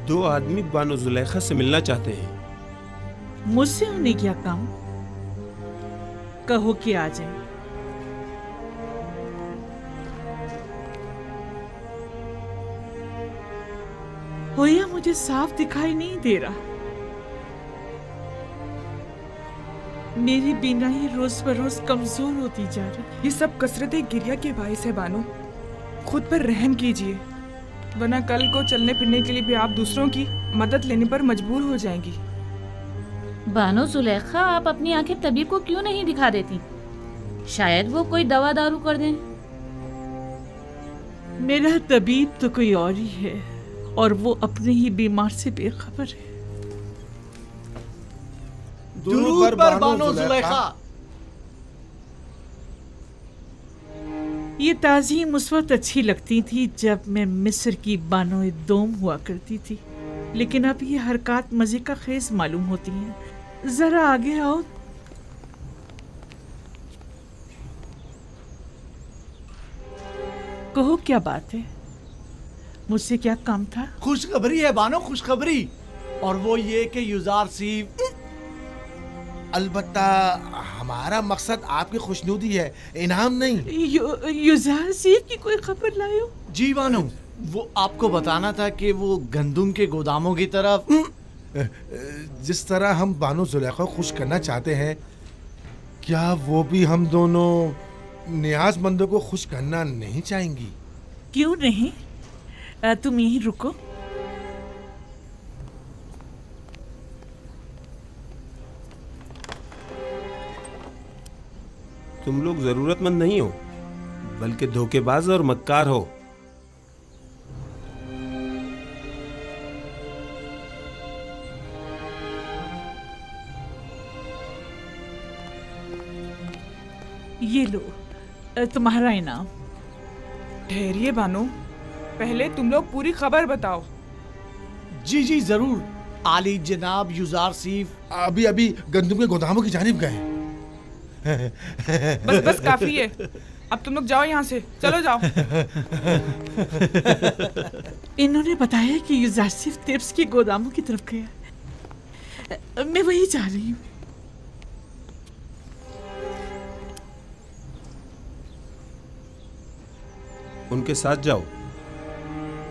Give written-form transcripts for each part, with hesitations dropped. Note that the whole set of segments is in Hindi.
दो आदमी बानो जुलेखा से मिलना चाहते हैं। मुझसे उन्हें क्या काम? कहो कि आ जाए। होया मुझे साफ दिखाई नहीं दे रहा। मेरी बीनाई रोज बरोज कमजोर होती जा रही। ये सब कसरत गिरिया के बायस है बानो। खुद पर रहम कीजिए, वरना कल को चलने फिरने के लिए भी आप दूसरों की मदद लेने पर मजबूर हो जाएंगी। बानो जुलेखा, आप अपनी आंखें तबीब को क्यों नहीं दिखा देती? शायद वो कोई दवा दारू कर दें। मेरा तबीब तो कोई और ही है, और वो अपने ही बीमार से बेखबर है। दुरूद पर बानो जुलेखा। ये ताज़ीम उस वक्त अच्छी लगती थी जब मैं मिस्र की बानो दोम हुआ करती थी, लेकिन अब ये हरकत मजे का खेज मालूम होती हैं। जरा आगे आओ। कहो क्या बात है? मुझसे क्या काम था? खुशखबरी है बानो, खुशखबरी। और वो ये कि युजार सीफ। अलबत्ता हमारा मकसद आपकी खुशनुदी है, इनाम नहीं। युजार सीफ की कोई खबर लाए हो? जी बानो, वो आपको बताना था कि वो गंदुम के गोदामों की तरफ। जिस तरह हम बानो जुलेखा को खुश करना चाहते हैं, क्या वो भी हम दोनों नियाजमंदों को खुश करना नहीं चाहेंगी? क्यों नहीं? तुम यहीं रुको। तुम लोग जरूरतमंद नहीं हो, बल्कि धोखेबाज और मक्कार हो। ये लो तुम्हारा इनाम। ठहरिए बानो, पहले तुम लोग पूरी खबर बताओ। जी जी जरूर। आली जनाब युजार सीफ अभी अभी गंदुम के गोदामों की जानिब गए। बस बस काफी है, अब तुम लोग जाओ यहाँ से, चलो जाओ। इन्होंने बताया कि युजार सीफ तिब्स के गोदामों की तरफ गया। मैं वही जा रही हूँ। उनके साथ जाओ।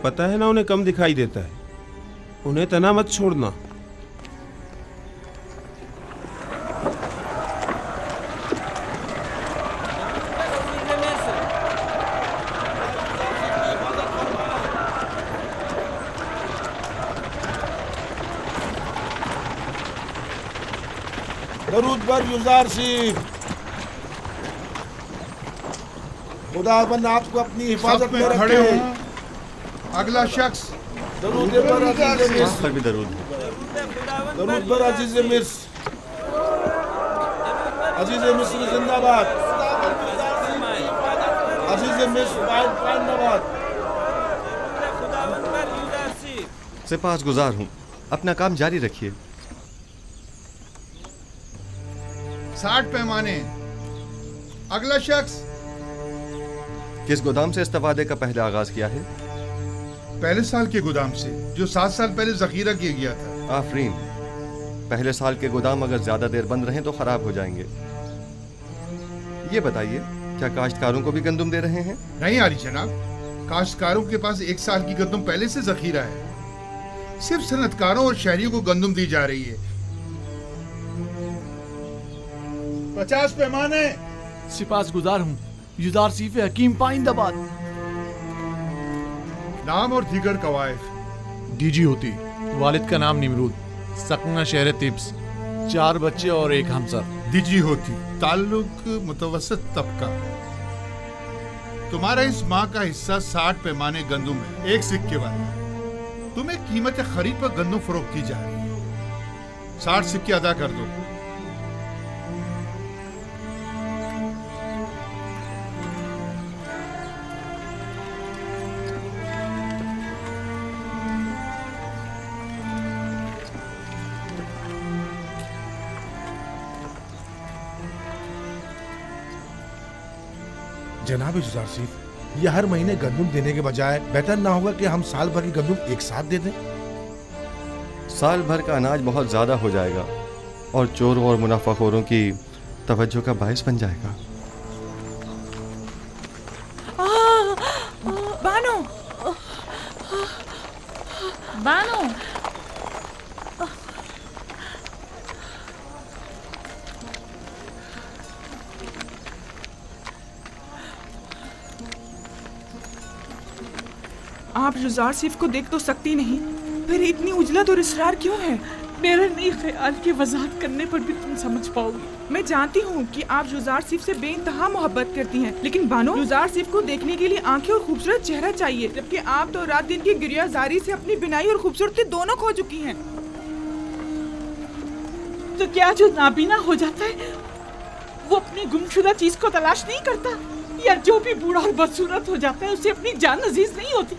पता है ना उन्हें कम दिखाई देता है। उन्हें तना मत छोड़ना। दरूद पर युजार सीफ। खुदाबंद आपको अपनी हिफाजत में खड़े रखे। हो। अगला शख्स। दरूद पर अजीज मिर्स। पर भी दरूद। दरूद पर अजीज मिर्स। अजीज मिस्र जिंदाबाद। अजीज मिस्र जिंदाबाद। सिपाहगुजार हूँ, अपना काम जारी रखिए। 60 पैमाने। अगला शख्स। किस गोदाम से इस्तेफादे का पहले आगाज किया है? पहले साल के गोदाम से, जो 7 साल पहले जखीरा किया गया था। आफरीन। पहले साल के गोदाम अगर ज्यादा देर बंद रहें तो खराब हो जाएंगे। ये बताइए, क्या काश्तकारों को भी गंदुम दे रहे हैं? नहीं आली जनाब, काश्तकारों के पास 1 साल की गंदुम पहले से जखीरा है। सिर्फ सनतकारों और शहरियों को गंदुम दी जा रही है। 50 पैमाने। सिपाहगुजार हूँ, युजार सीफ हकीम पाइंदाबाद। नाम और दीगर कवायद। डीजी होती, वालिद का नाम निमरूद, सकना शहर तिब्स, 4 बच्चे और 1 हमसर। डीजी होती, ताल्लुक मुतवसत तबका। तुम्हारा इस माह का हिस्सा 60 पैमाने गंदुम है, 1 सिक्के वाला। तुम्हें कीमत खरीद पर गंदुम फरोख्त की जा रही है। 60 सिक्के अदा कर दो। जनाब युजार सीफ, ये हर महीने गंदुम देने के बजाय बेहतर ना होगा कि हम साल भर की गंदुम एक साथ दे दें? साल भर का अनाज बहुत ज़्यादा हो जाएगा और चोरों और मुनाफाखोरों की तवज्जो का बायस बन जाएगा। बानो, बानो, आप जुजार सिर्फ को देख तो सकती नहीं, फिर इतनी उजलत और इसरार क्यों है? मेरा नहीं ख्याल कि वजाहत करने पर भी तुम समझ पाओगी। मैं जानती हूँ कि आप जुजार सिर्फ से बेइंतहा मोहब्बत करती हैं, लेकिन बानो, जुजार सिर्फ को देखने के लिए आंखें और खूबसूरत चेहरा चाहिए, जबकि आप तो रात दिन की गिरियाजारी से अपनी बिनाई और खूबसूरती दोनों खो चुकी हैं। तो क्या जो नाबीना हो जाता है वो अपनी गुमशुदा चीज को तलाश नहीं करता? या जो भी बूढ़ा और बदसूरत हो जाता है उसे अपनी जान अजीज नहीं होती?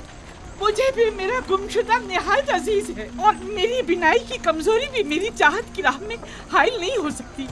मुझे भी मेरा गुमशुदा निहायत अजीज है और मेरी बिनाई की कमजोरी भी मेरी चाहत की राह में हाइल नहीं हो सकती।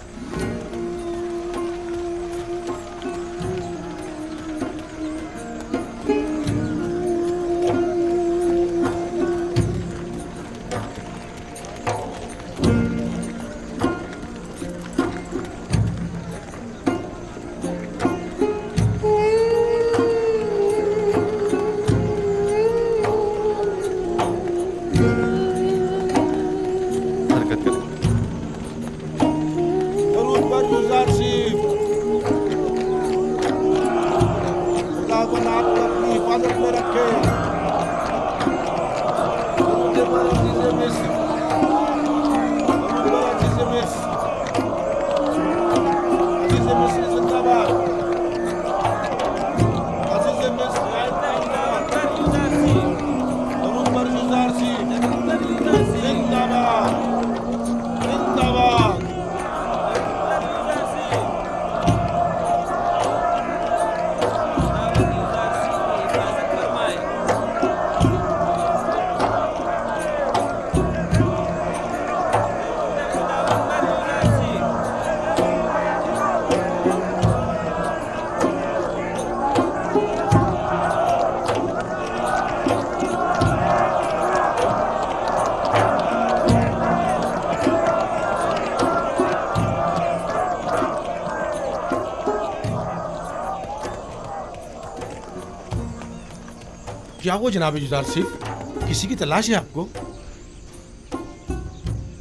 क्या वो जनाब जुजार सिर्फ किसी की तलाश है आपको?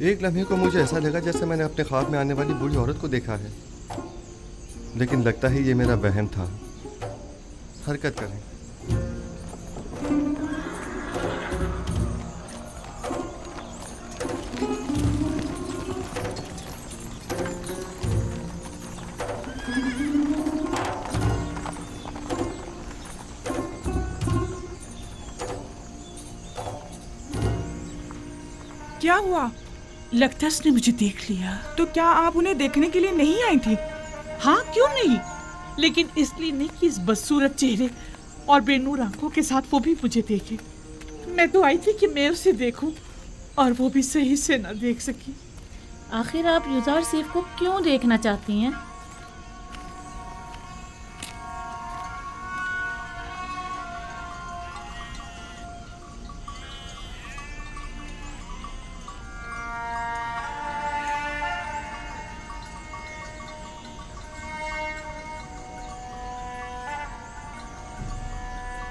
एक लम्हे को मुझे ऐसा लगा जैसे मैंने अपने ख्वाब में आने वाली बूढ़ी औरत को देखा है, लेकिन लगता है ये मेरा वहम था। हरकत करें। क्या हुआ? लगता है उसने मुझे देख लिया। तो क्या आप उन्हें देखने के लिए नहीं आई थी? हाँ, क्यों नहीं, लेकिन इसलिए नहीं कि इस बदसूरत चेहरे और बेनूर आंखों के साथ वो भी मुझे देखे। मैं तो आई थी कि मैं उसे देखूं और वो भी सही से ना देख सकी। आखिर आप युजार सिर्फ को क्यों देखना चाहती हैं?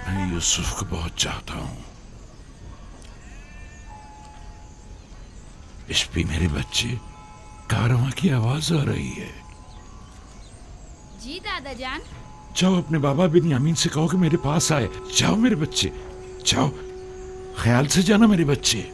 मैं यूसुफ को बहुत चाहता हूँ। इश्पी मेरे बच्चे, कारवां की आवाज आ रही है। जी दादा जान। जाओ अपने बाबा बिन यामीन से कहो कि मेरे पास आए। जाओ मेरे बच्चे, जाओ, ख्याल से जाना मेरे बच्चे।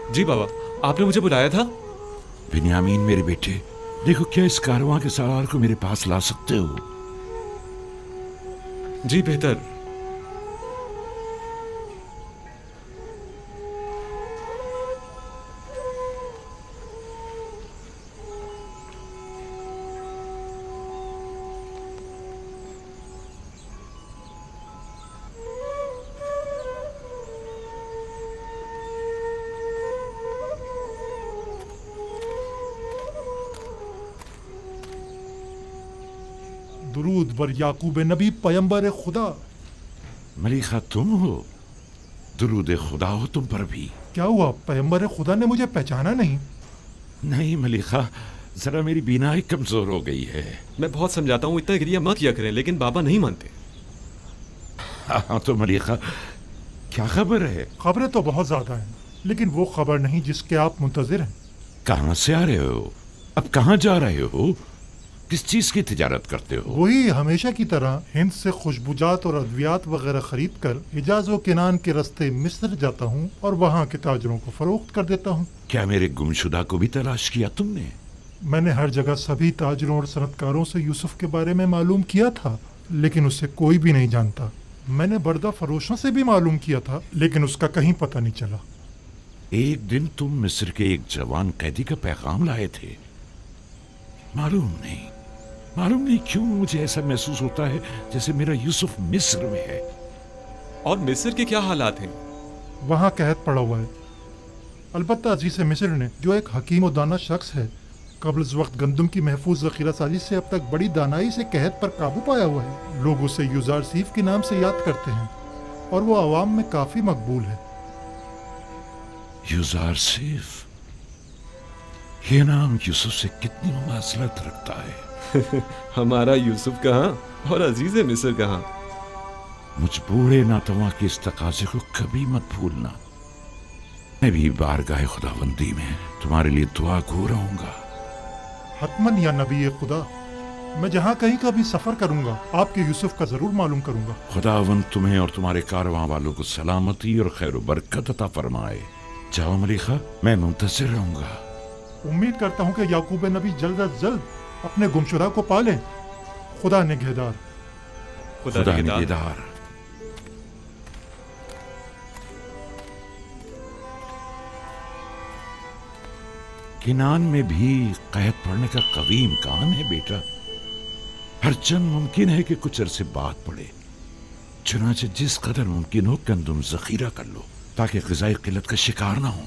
जी बाबा, आपने मुझे बुलाया था? बिन्यामीन मेरे बेटे, देखो क्या इस कारवां के सवार को मेरे पास ला सकते हो? जी बेहतर। दुरूद बर याकूब नबी पैगंबर खुदा। मलिका तुम हो? दुरूद खुदा हो तुम पर भी। क्या हुआ, पैगंबर खुदा ने मुझे पहचाना नहीं? नहीं मलिका, जरा मेरी बीनाई कमजोर हो गई है। मैं बहुत समझाता हूँ इतना गिरिया मत किया करें, लेकिन बाबा नहीं मानते। हाँ तो मलिका, क्या खबर है? खबरें तो बहुत ज्यादा हैं, लेकिन वो खबर नहीं जिसके आप मुंतजिर हैं। कहाँ से आ रहे हो? अब कहाँ जा रहे हो? किस चीज की तिजारत करते हो? वही हमेशा की तरह हिंद से खुशबुजात और अद्वियात वगैरह खरीद कर हिजाज व किनान के रास्ते मिस्र जाता हूँ और वहाँ के ताजरों को फरोख्त कर देता हूँ। क्या मेरे गुमशुदा को भी तलाश किया तुमने? मैंने हर जगह सभी ताजरों और सनतकारों से यूसुफ के बारे में मालूम किया था, लेकिन उसे कोई भी नहीं जानता। मैंने बर्दा फरोशों से भी मालूम किया था, लेकिन उसका कहीं पता नहीं चला। एक दिन तुम मिस्र के एक जवान कैदी का पैगाम लाए थे। मालूम नहीं क्यों मुझे ऐसा महसूस होता है जैसे मेरा यूसुफ मिस्र में है। और मिस्र के क्या हालात हैं? वहाँ कैद पड़ा हुआ है। अलबत्ता अजीज मिस्र ने, जो एक हकीम और दाना शख्स है, कब्ल वक्त गंदम की महफूज जखीरा साजी से अब तक बड़ी दानाई से कहत पर काबू पाया हुआ है। लोग उसे यूजार सीफ के नाम से याद करते हैं और वो आवाम में काफी मकबूल है। यूजार सीफ, ये नाम यूसुफ से कितनी मुमासलत रखता है। हमारा यूसुफ कहाँ और अजीज मिस्र कहाँ। मुझ बूढ़े नातवा के इस तकाजे को कभी मत भूलना। मैं भी बारगाह खुदाबंदी में तुम्हारे लिए दुआ गो रहूंगा। हतमन या नबी खुदा, मैं जहाँ कहीं का भी सफर करूंगा आपके यूसुफ का जरूर मालूम करूंगा। खुदावंद तुम्हें और तुम्हारे कारवां वालों को सलामती और खैर बरकत अता फरमाए। जाओ मलिका, मैं मुंतज़िर रहूंगा। उम्मीद करता हूँ कि याकूब नबी जल्द अज जल्द अपने गुमशुदा को पाले। खुदा निगहदार। खुदा निगहदार। किनान में भी कैद पड़ने का कवी इम्कान है बेटा। हर चंद मुमकिन है कि कुछ अरसे बाद पड़े। चुनाचे जिस कदर मुमकिन हो गंदम जखीरा कर लो ताकि ग़िज़ाई किल्लत का शिकार ना हो।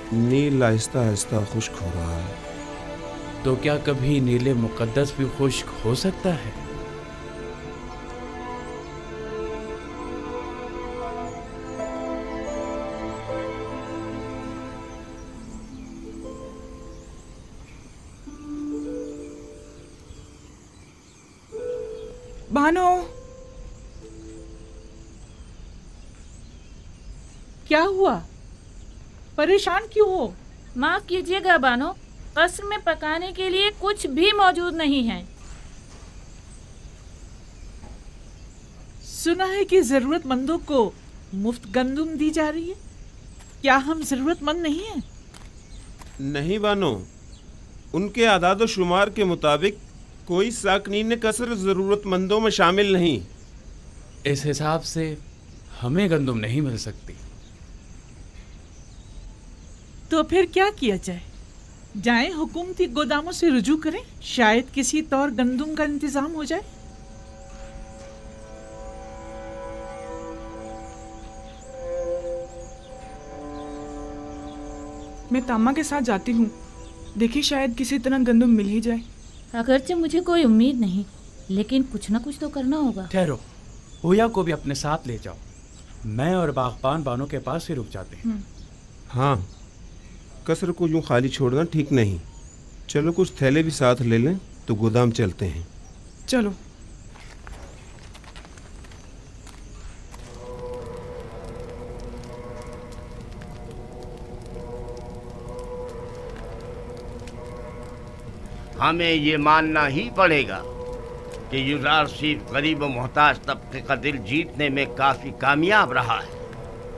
नील आहिस्ता आहिस्ता खुश्क हो रहा है। तो क्या कभी नीले मुकद्दस भी खुश्क हो सकता है? बानो, क्या हुआ? परेशान क्यों हो? माफ कीजिएगा बानो, कस्र में पकाने के लिए कुछ भी मौजूद नहीं है। सुना है कि जरूरतमंदों को मुफ्त गंदुम दी जा रही है। क्या हम जरूरतमंद नहीं हैं? नहीं बानो, उनके आदाद व शुमार के मुताबिक कोई साकनीन कसर जरूरतमंदों में शामिल नहीं। इस हिसाब से हमें गंदुम नहीं मिल सकती। तो फिर क्या किया जाए? जाएं हुकूमती गोदामों से रुजू करें, शायद किसी तौर गंदुम का इंतजाम हो जाए। मैं तामा के साथ जाती हूँ, देखिए शायद किसी तरह गंदुम मिल ही जाए। अगरचे मुझे कोई उम्मीद नहीं, लेकिन कुछ ना कुछ तो करना होगा। ठहरो, होया को भी अपने साथ ले जाओ। मैं और बागबान बानो के पास ही रुक जाते हैं। हाँ, कसर को यूं खाली छोड़ना ठीक नहीं। चलो कुछ थैले भी साथ ले लें तो गोदाम चलते हैं। चलो। हमें ये मानना ही पड़ेगा कि युजार सिर्फ गरीब और मोहताज तबके का दिल जीतने में काफी कामयाब रहा है।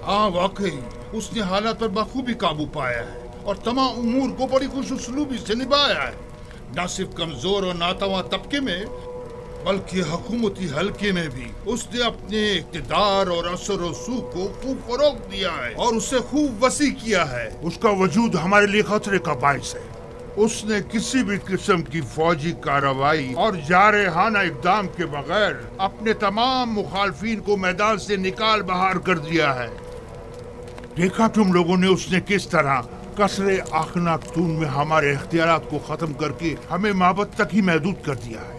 हाँ वाकई उसने हालात पर बखूबी काबू पाया है और तमाम उमूर को बड़ी खुशउस्लूबी से निभाया है। न सिर्फ कमजोर और नातवा तबके में बल्कि हुकूमती हल्के में भी उसने अपने इक़्तिदार और असर और सूख को खूब फरोग दिया है और उसे खूब वसी किया है। उसका वजूद हमारे लिए खतरे का बाइस है। उसने किसी भी किस्म की फौजी कार्रवाई और जारहाना इक़दाम के बगैर अपने तमाम मुखालफिन को मैदान से निकाल बाहर कर दिया है। देखा तुम लोगों ने उसने किस तरह कसरे आखनातून में हमारे इख्तियारात को खत्म करके हमें माबद तक ही महदूद कर दिया है।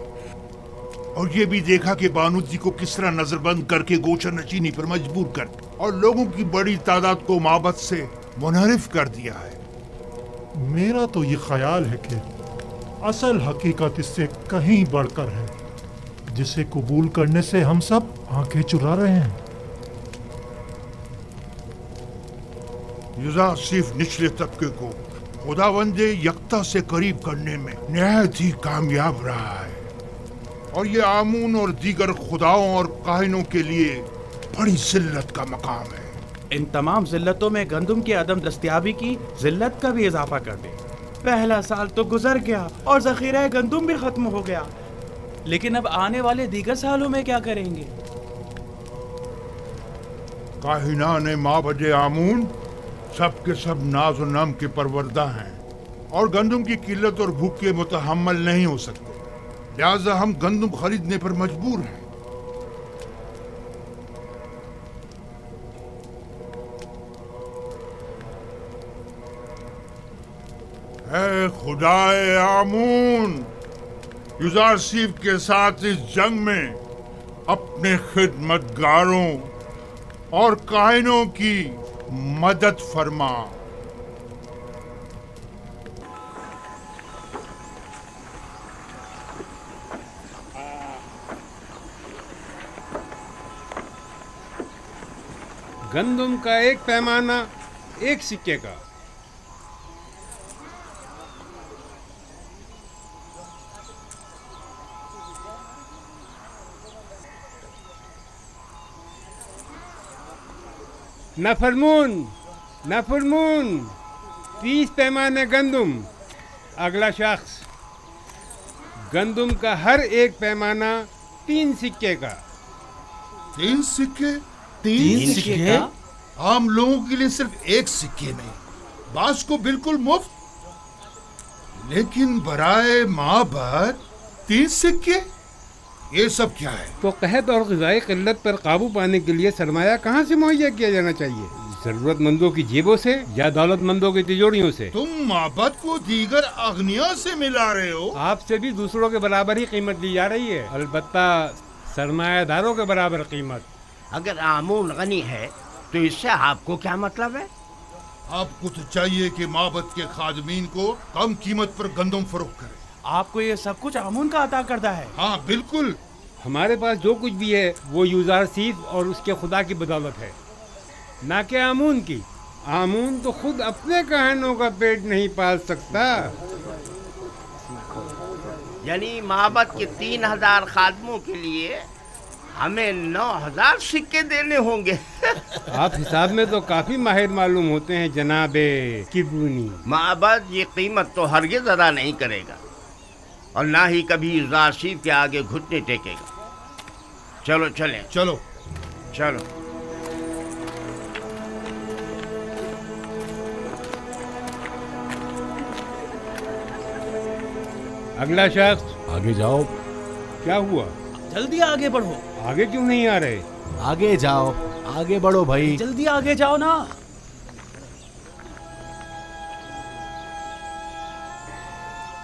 और ये भी देखा कि बानूजी को किस तरह नजरबंद करके गोशा नशीनी पर मजबूर कर और लोगों की बड़ी तादाद को माबद से मुनहरिफ कर दिया है। मेरा तो ये ख्याल है कि असल हकीकत इससे कहीं बढ़कर है, जिसे कबूल करने से हम सब आंखें चुरा रहे हैं। युजार सिर्फ निचले तबके को खुदावंदे यकता से करीब करने में निहायत ही कामयाब रहा है और ये आमून और दीगर खुदाओं और काहिनों के लिए बड़ी जिल्लत का मकाम है। इन तमाम जिल्लतों में गंदम की अदम दस्तयाबी की जिल्लत का भी इजाफा कर दे। पहला साल तो गुजर गया और जखीरा गंदम भी खत्म हो गया, लेकिन अब आने वाले दीगर सालों में क्या करेंगे? काहिनान माबद आमून सब के सब नाज और नम के परवरदा हैं और गंदम की किल्लत और भूख के मुतहम्मल नहीं हो सकते, लिहाजा हम गंदम खरीदने पर मजबूर हैं। ऐ खुदाए आमून, युजार सिफ के साथ इस जंग में अपने खिदमतगारों और काहिनों की मदद फरमा। गंदम का एक पैमाना 1 सिक्के का। नफरमून 30 पैमाने गंदम। अगला शख्स, गंदम का हर एक पैमाना 3 सिक्के का। 3 सिक्के? 3 सिक्के का? आम लोगों के लिए सिर्फ 1 सिक्के में, बास को बिल्कुल मुफ्त। लेकिन बराए माबद 3 सिक्के, ये सब क्या है? तो कहत और ग़िज़ाई क़िल्लत पर काबू पाने के लिए सरमाया कहाँ से मुहैया किया जाना चाहिए? ज़रूरतमंदों की जेबों से या दौलतमंदों की तिजोरियों से? तुम माबद को दीगर अगनिया से मिला रहे हो। आपसे भी दूसरों के बराबर ही कीमत ली जा रही है, अलबत्ता सरमायादारों के बराबर कीमत। अगर आमून गनी है तो इससे आपको क्या मतलब है? आपको तो चाहिए कि माबद के खादमीन को कम कीमत पर गंदम फरोख्त करें। आपको ये सब कुछ आमून का अता करता है? हाँ बिल्कुल। हमारे पास जो कुछ भी है वो युजार सिफ और उसके खुदा की बदौलत है, ना कि आमून की। आमून तो खुद अपने काहिनों का पेट नहीं पाल सकता। यानी माबद के 3000 खादमों के लिए हमें 9000 सिक्के देने होंगे। आप हिसाब में तो काफी माहिर मालूम होते हैं जनाबे किबरूनी। माबद ये कीमत तो हरगिज़ अदा नहीं करेगा और ना ही कभी युजार सिफ के आगे घुटने टेकेगा। चलो चलें। चलो चलो। अगला शख्स। आगे जाओ। क्या हुआ? जल्दी आगे बढ़ो। आगे क्यों नहीं आ रहे? आगे जाओ, आगे बढ़ो भाई। जल्दी आगे जाओ ना।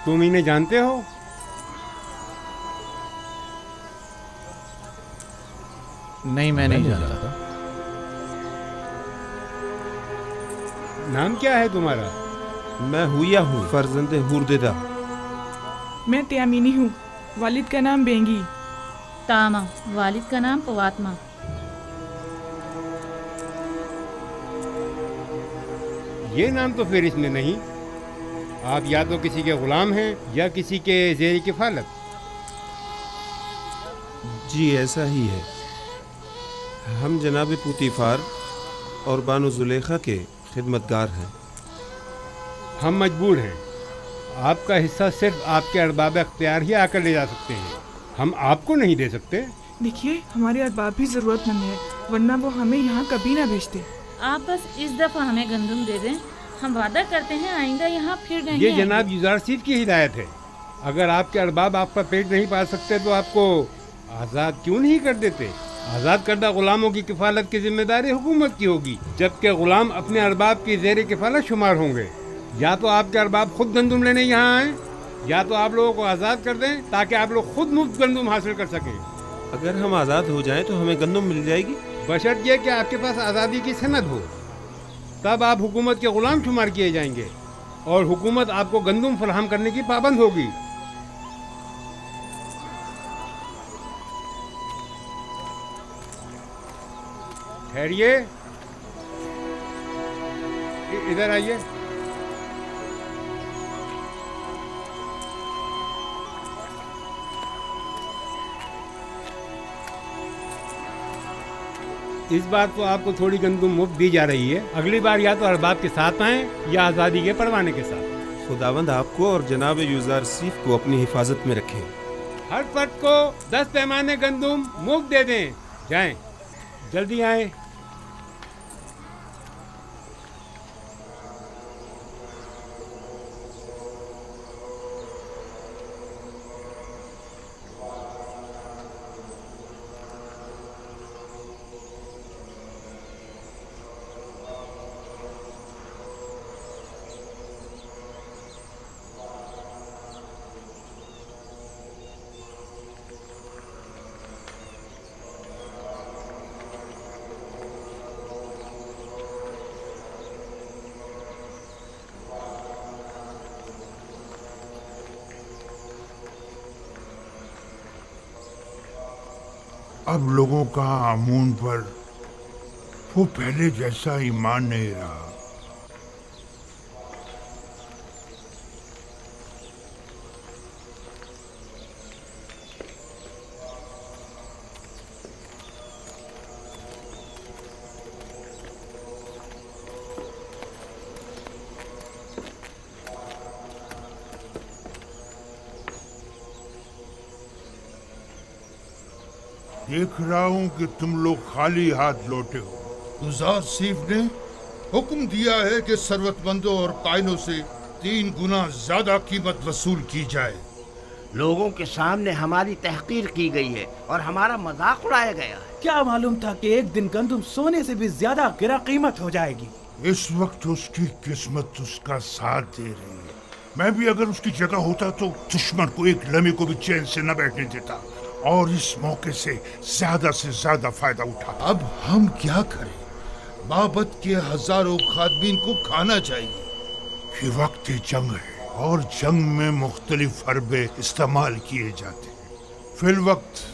तुम इन्हें जानते हो? नहीं, मैं नहीं जानता। नाम क्या है तुम्हारा? मैं हुया हूँ, फर्जंद हुरदेदा। मैं त्यामीनी हूँ, वालिद का नाम बेंगी। तामा, वालिद का नाम पवात्मा। ये नाम तो फिर इसमें नहीं। आप या तो किसी के गुलाम हैं या किसी के ज़ेर किफालत। जी ऐसा ही है। हम जनाब पुतीफार और बानो जुलेखा के खिदमतगार हैं। हम मजबूर हैं। आपका हिस्सा सिर्फ आपके अरबाब अख्तियार ही आकर ले जा सकते हैं, हम आपको नहीं दे सकते। देखिए, हमारे अरबाब भी ज़रूरतमंद है, वरना वो हमें यहाँ कभी ना भेजते। आप बस इस दफ़ा हमें गंदम दे दें, हम वादा करते हैं आइंदा यहाँ फिर नहीं ये आएंगे। जनाब युजार सीफ की हिदायत है। अगर आपके अरबाब आपका पेट नहीं पाल सकते तो आपको आज़ाद क्यों नहीं कर देते? आज़ाद करदा गुलामों की किफ़ालत की जिम्मेदारी हुकूमत की होगी, जबकि गुलाम अपने अरबाब की ज़ेर किफ़ालत शुमार होंगे। या तो आपके अरबाब खुद गंदम लेने यहाँ आएँ, या तो आप लोगों को आज़ाद कर दें ताकि आप लोग खुद मुफ्त गंदम हासिल कर सकें। अगर हम आज़ाद हो जाएं तो हमें गंदम मिल जाएगी, बशर्त ये कि आपके पास आज़ादी की सनद हो। तब आप हुकूमत के गुलाम शुमार किए जाएंगे और हुकूमत आपको गंदम फराहम करने की पाबंद होगी। ठहरिए, इधर आइए। इस बार तो आपको थोड़ी गंदम मुफ्त दी जा रही है। अगली बार या तो अरबाब के साथ आएं या आज़ादी के परवाने के साथ। खुदावंद आपको और जनाब युजार सीफ को अपनी हिफाजत में रखें। हर फर्द को 10 पैमाने गंदम मुफ्त दे दें। जाएं, जल्दी आएं। अब लोगों का आमून पर वो पहले जैसा ईमान नहीं रहा। देख रहा हूं कि तुम लोग खाली हाथ लौटे हो। गुजार सीफ ने हुक्म दिया है कि सरवतमंदों और कायनों से 3 गुना ज्यादा कीमत वसूल की जाए। लोगों के सामने हमारी तहकीर की गई है और हमारा मजाक उड़ाया गया है। क्या मालूम था कि एक दिन गंदम सोने से भी ज्यादा गिरा कीमत हो जाएगी। इस वक्त उसकी किस्मत उसका साथ दे रही है। मैं भी अगर उसकी जगह होता तो दुश्मन को एक लम्हे को भी चैन से न बैठने देता और इस मौके से ज्यादा फायदा उठा। अब हम क्या करें? बाबत के हजारों खादमीन को खाना चाहिए। ये वक्त जंग है और जंग में मुख्तलिफ हरबे इस्तेमाल किए जाते हैं। फिल वक्त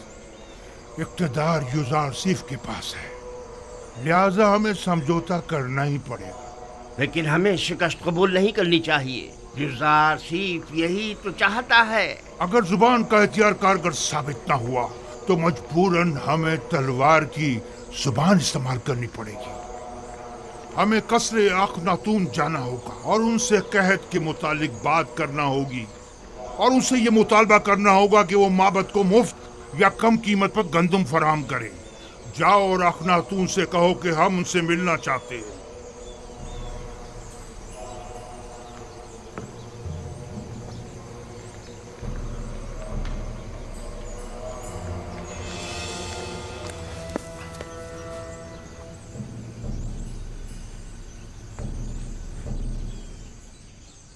इक़्तिदार युजार सीफ के पास है, लिहाजा हमें समझौता करना ही पड़ेगा। लेकिन हमें शिकस्त कबूल नहीं करनी चाहिए। युजार सीफ यही तो चाहता है। अगर जुबान का हथियार कारगर साबित ना हुआ तो मजबूरन हमें तलवार की जुबान इस्तेमाल करनी पड़ेगी। हमें कसरे अखनातून जाना होगा और उनसे कहत के मुतालिक बात करना होगी और उनसे ये मुतालबा करना होगा कि वो माबद को मुफ्त या कम कीमत पर गंदम फराहम करे। जाओ और अखनातून से कहो कि हम उनसे मिलना चाहते हैं।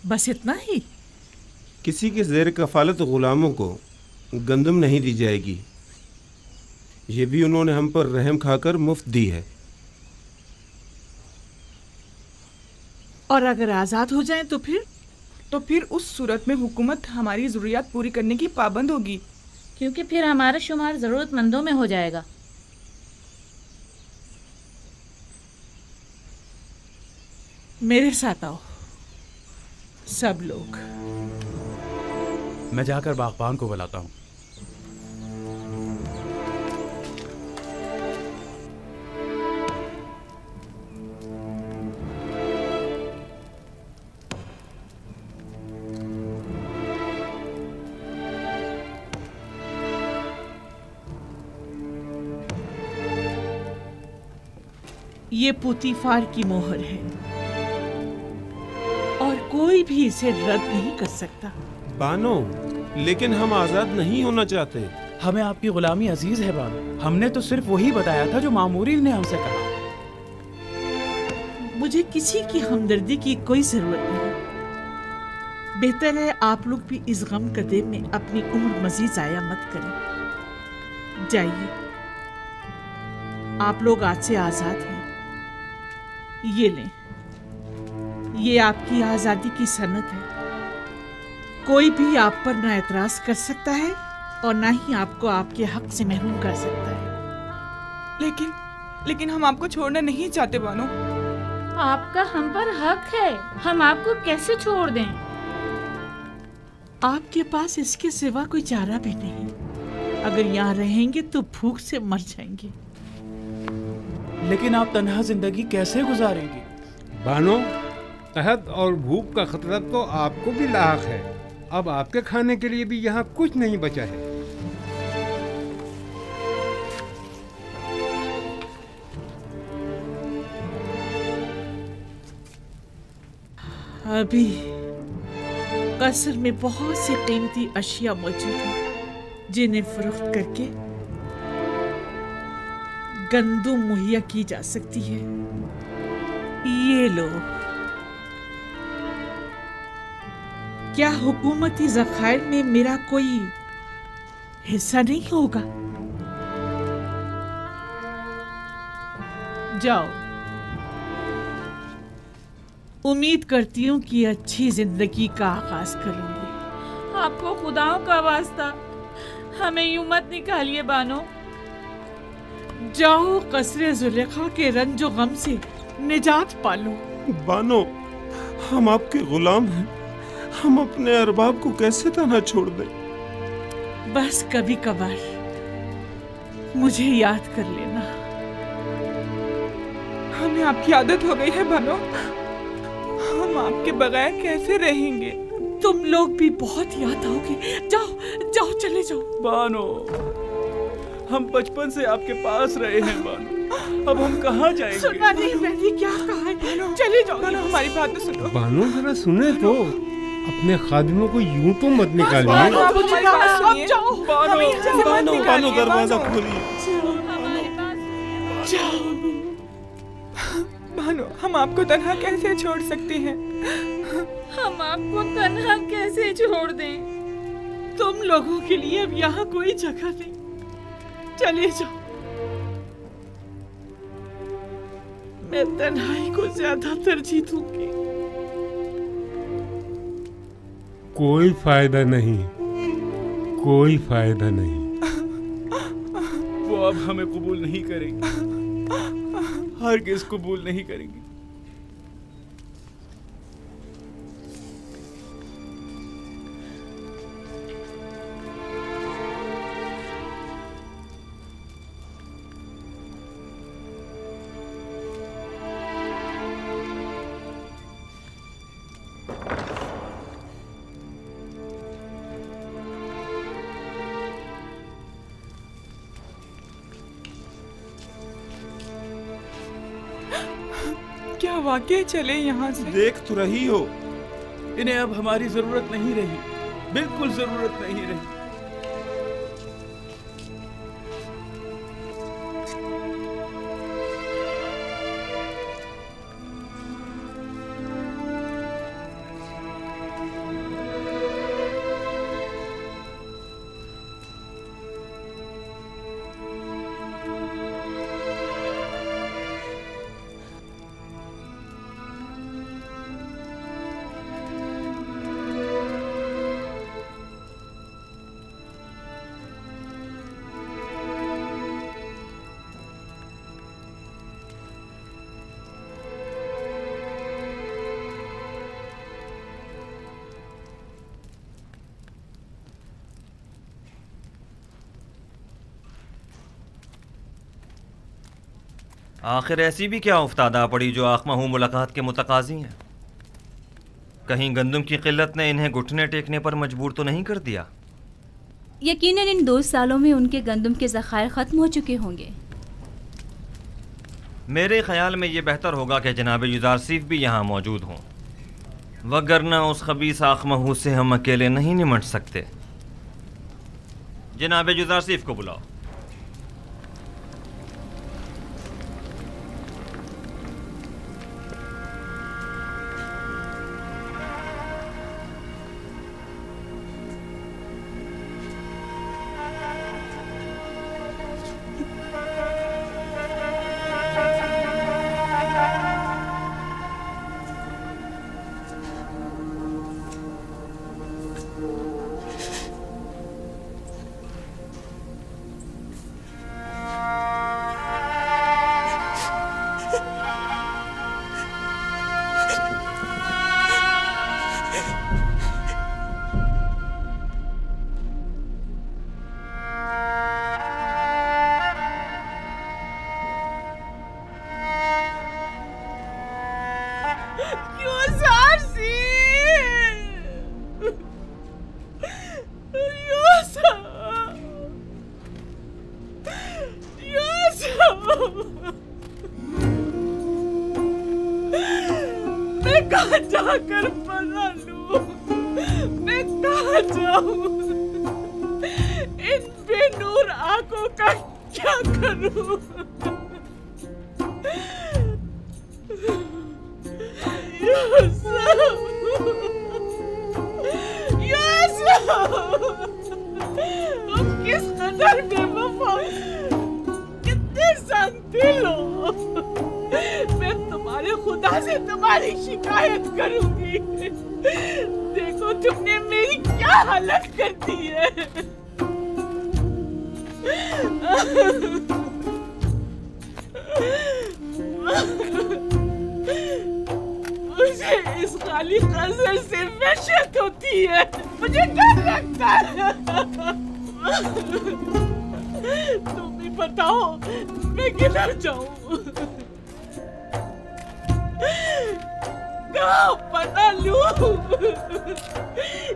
बस इतना ही? किसी के ज़ेर कफालत गुलामों को गंदम नहीं दी जाएगी। ये भी उन्होंने हम पर रहम खाकर मुफ्त दी है। और अगर आजाद हो जाएं तो फिर उस सूरत में हुकूमत हमारी जरूरियात पूरी करने की पाबंद होगी, क्योंकि फिर हमारा शुमार जरूरतमंदों में हो जाएगा। मेरे साथ आओ सब लोग। मैं जाकर बागबान को बुलाता हूँ। ये पुतीफार की मोहर है और कोई भी इसे रद्द नहीं कर सकता। बानो, लेकिन हम आजाद नहीं होना चाहते। हमें आपकी गुलामी अजीज है बानो। हमने तो सिर्फ वही बताया था जो मामूरीन ने हमसे कहा। मुझे किसी की हमदर्दी की कोई जरूरत नहीं। बेहतर है आप लोग भी इस गम कदे में अपनी उम्र मजीद जाया मत करें। जाइए, आप लोग आज से आजाद हैं। ये लें, ये आपकी आजादी की सनद है। कोई भी आप पर ना एतराज कर सकता है और ना ही आपको आपके हक से महरूम कर सकता है। लेकिन हम आपको छोड़ना नहीं चाहते बानो। आपका हम पर हक है, हम आपको कैसे छोड़ दें? आपके पास इसके सिवा कोई चारा भी नहीं। अगर यहाँ रहेंगे तो भूख से मर जाएंगे। लेकिन आप तन्हा जिंदगी कैसे गुजारेंगी? बानो, तहत और भूख का खतरा तो आपको भी लाहक है। अब आपके खाने के लिए भी यहाँ कुछ नहीं बचा है। अभी कसर में बहुत सी कीमती अशिया मौजूद हैं जिन्हें फरोख्त करके गंदुम मुहैया की जा सकती है। ये लो। क्या हुकूमती ज़खायर में मेरा कोई हिस्सा नहीं होगा? जाओ। उम्मीद करती हूँ कि अच्छी जिंदगी का आगाज करूंगी। आपको खुदाओं का वास्ता हमें यूं मत निकालिए बानो। जाओ, कसरे जुलेखा के रंजो गम से निजात पालो। बानो, हम आपके गुलाम हैं। हम अपने अरबाब को कैसे तन्हा छोड़ दें? बस कभी कभार मुझे याद कर लेना। हमें आपकी आदत हो गई है बानो। हम आपके बगैर कैसे रहेंगे? तुम लोग भी बहुत याद आओगे। जाओ जाओ, चले जाओ। बानो, हम बचपन से आपके पास रहे हैं बानो। अब हम कहाँ जाएंगे? सुना नहीं मैंने क्या कहा है? चले जाओ। बानो, हमारी बात तो सुनो। बानो, जरा सुने तो। अपने खादिमों को यूं तो मत निकालिए। अब जाओ। बानो, दरवाजा खोलिए। बानो, हम आपको तन्हा कैसे छोड़ सकते हैं? हम आपको तन्हा कैसे छोड़ दें? तुम लोगों के लिए अब यहाँ कोई जगह नहीं। चले जाओ। मैं तन्हाई को ज्यादा तरजीह दूंगी। कोई फायदा नहीं, कोई फायदा नहीं। वो अब हमें कबूल नहीं करेंगे, हरगिज़ कबूल नहीं करेंगे। क्या वाकई चले यहाँ से? देख तो रही हो, इन्हें अब हमारी जरूरत नहीं रही, बिल्कुल जरूरत नहीं रही। आखिर ऐसी भी क्या उफ्तादा पड़ी जो आखमाहू मुलाकात के मुतकाजी हैं? कहीं गंदम की किल्लत ने इन्हें घुटने टेकने पर मजबूर तो नहीं कर दिया? यकीनन इन 2 सालों में उनके गंदम के ज़खायर ख़त्म हो चुके होंगे। मेरे ख्याल में ये बेहतर होगा कि जनाब युजारसीफ भी यहाँ मौजूद हों, वगरना उस खबीस आखमाहू से हम अकेले नहीं निमट सकते। जनाब युजारसीफ को बुलाओ। मैं कहाँ जाकर पना लूं? मैं कहाँ जाऊं? इन बेनूर आंखों का क्या करूं? तुम किस कदर बेवफा, कितने संदिल हो। मैं तुम्हारे खुदा से तुम्हारी शिकायत करूंगी। देखो तुमने मेरी क्या हालत कर दी है। मुझे इस खाली कज़र से वहशत होती है, मुझे डर लगता है। तुम भी बताओ मैं किधर जाऊं? कहाँ पता लूं?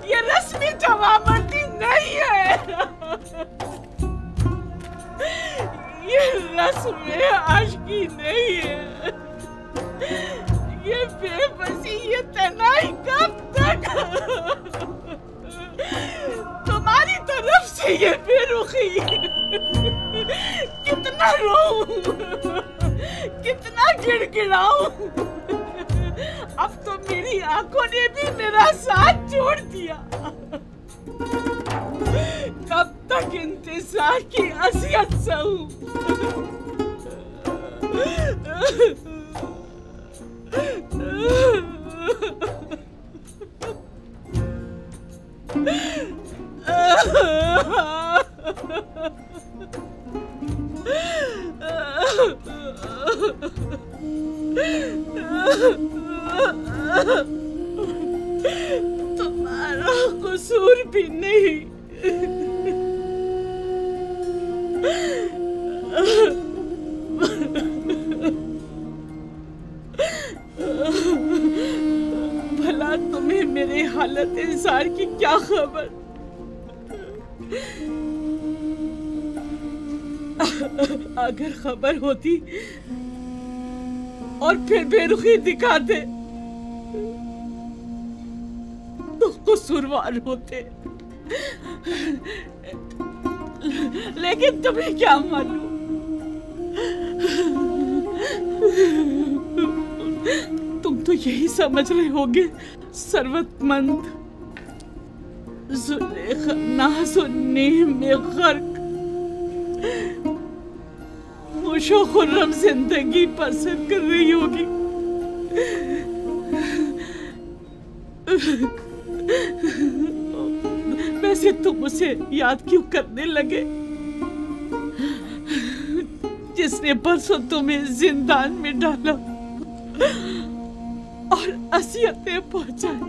ये रस्मी जवाबंदी नहीं है। ये रस्म आशिकी नहीं है। ये बेबसी, ये तनाई कब तक? तुम्हारी तरफ से ये बेरुखी, कितना रोऊं, कितना गिड़गिड़ाऊं। अब तो मेरी आंखों ने भी मेरा साथ छोड़ दिया। कब तक इंतजार की असियत सहूं? तुम्हारा कसूर भी नहीं। भला तुम्हें मेरे हालत इंसान की क्या खबर? अगर खबर होती और फिर बेरुखी दिखाते तो कसूरवार होते, लेकिन तुम्हें क्या मालूम? तुम तो यही समझ रहे होगे सरवतमंद जुलेखा नाज़ो नेम में गर्क खुशो खुर्रम जिंदगी पसंद कर रही होगी। वैसे तुम उसे याद क्यों करने लगे जिसने परसों तुम्हें जिंदान में डाला और असियतें पहुंचाई?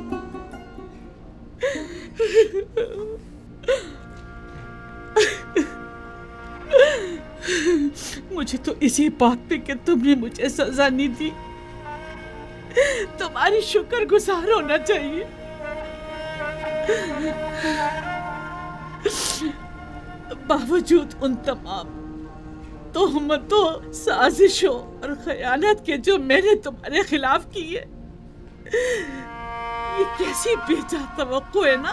मुझे तो इसी बात पे कि तुमने मुझे सजा नहीं दी तुम्हारी शुक्रगुजार होना चाहिए। बावजूद उन तमाम तोहमतों, साजिशों और खयानत के जो मैंने तुम्हारे खिलाफ की है, ये कैसी बेजा तवक्को है ना।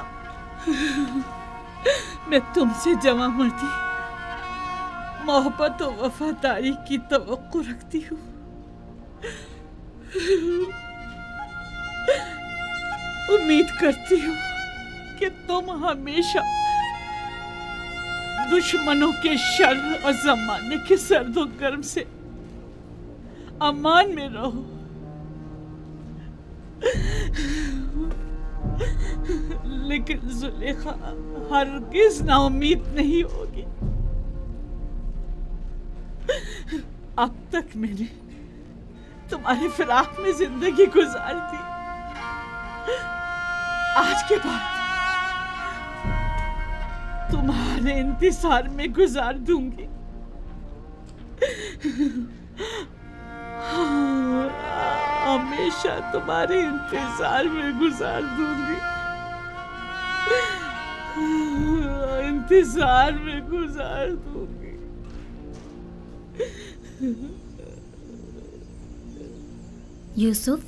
मैं तुमसे जमा मर्दी, मोहब्बत और वफादारी की तवक्को रखती हूँ। उम्मीद करती हूँ कि तुम हमेशा दुश्मनों के शर और जमाने के सर्दो गर्म से अमान में रहो। लेकिन जुलेखा हरगिज नाउम्मीद नहीं होगी। अब तक मैंने तुम्हारे फिराक में जिंदगी गुजार दी, आज के बाद तुम्हारे इंतजार में गुजार दूंगी। हमेशा तुम्हारे इंतजार में गुजार दूंगी, इंतजार में गुजार दूंगी। यूसुफ,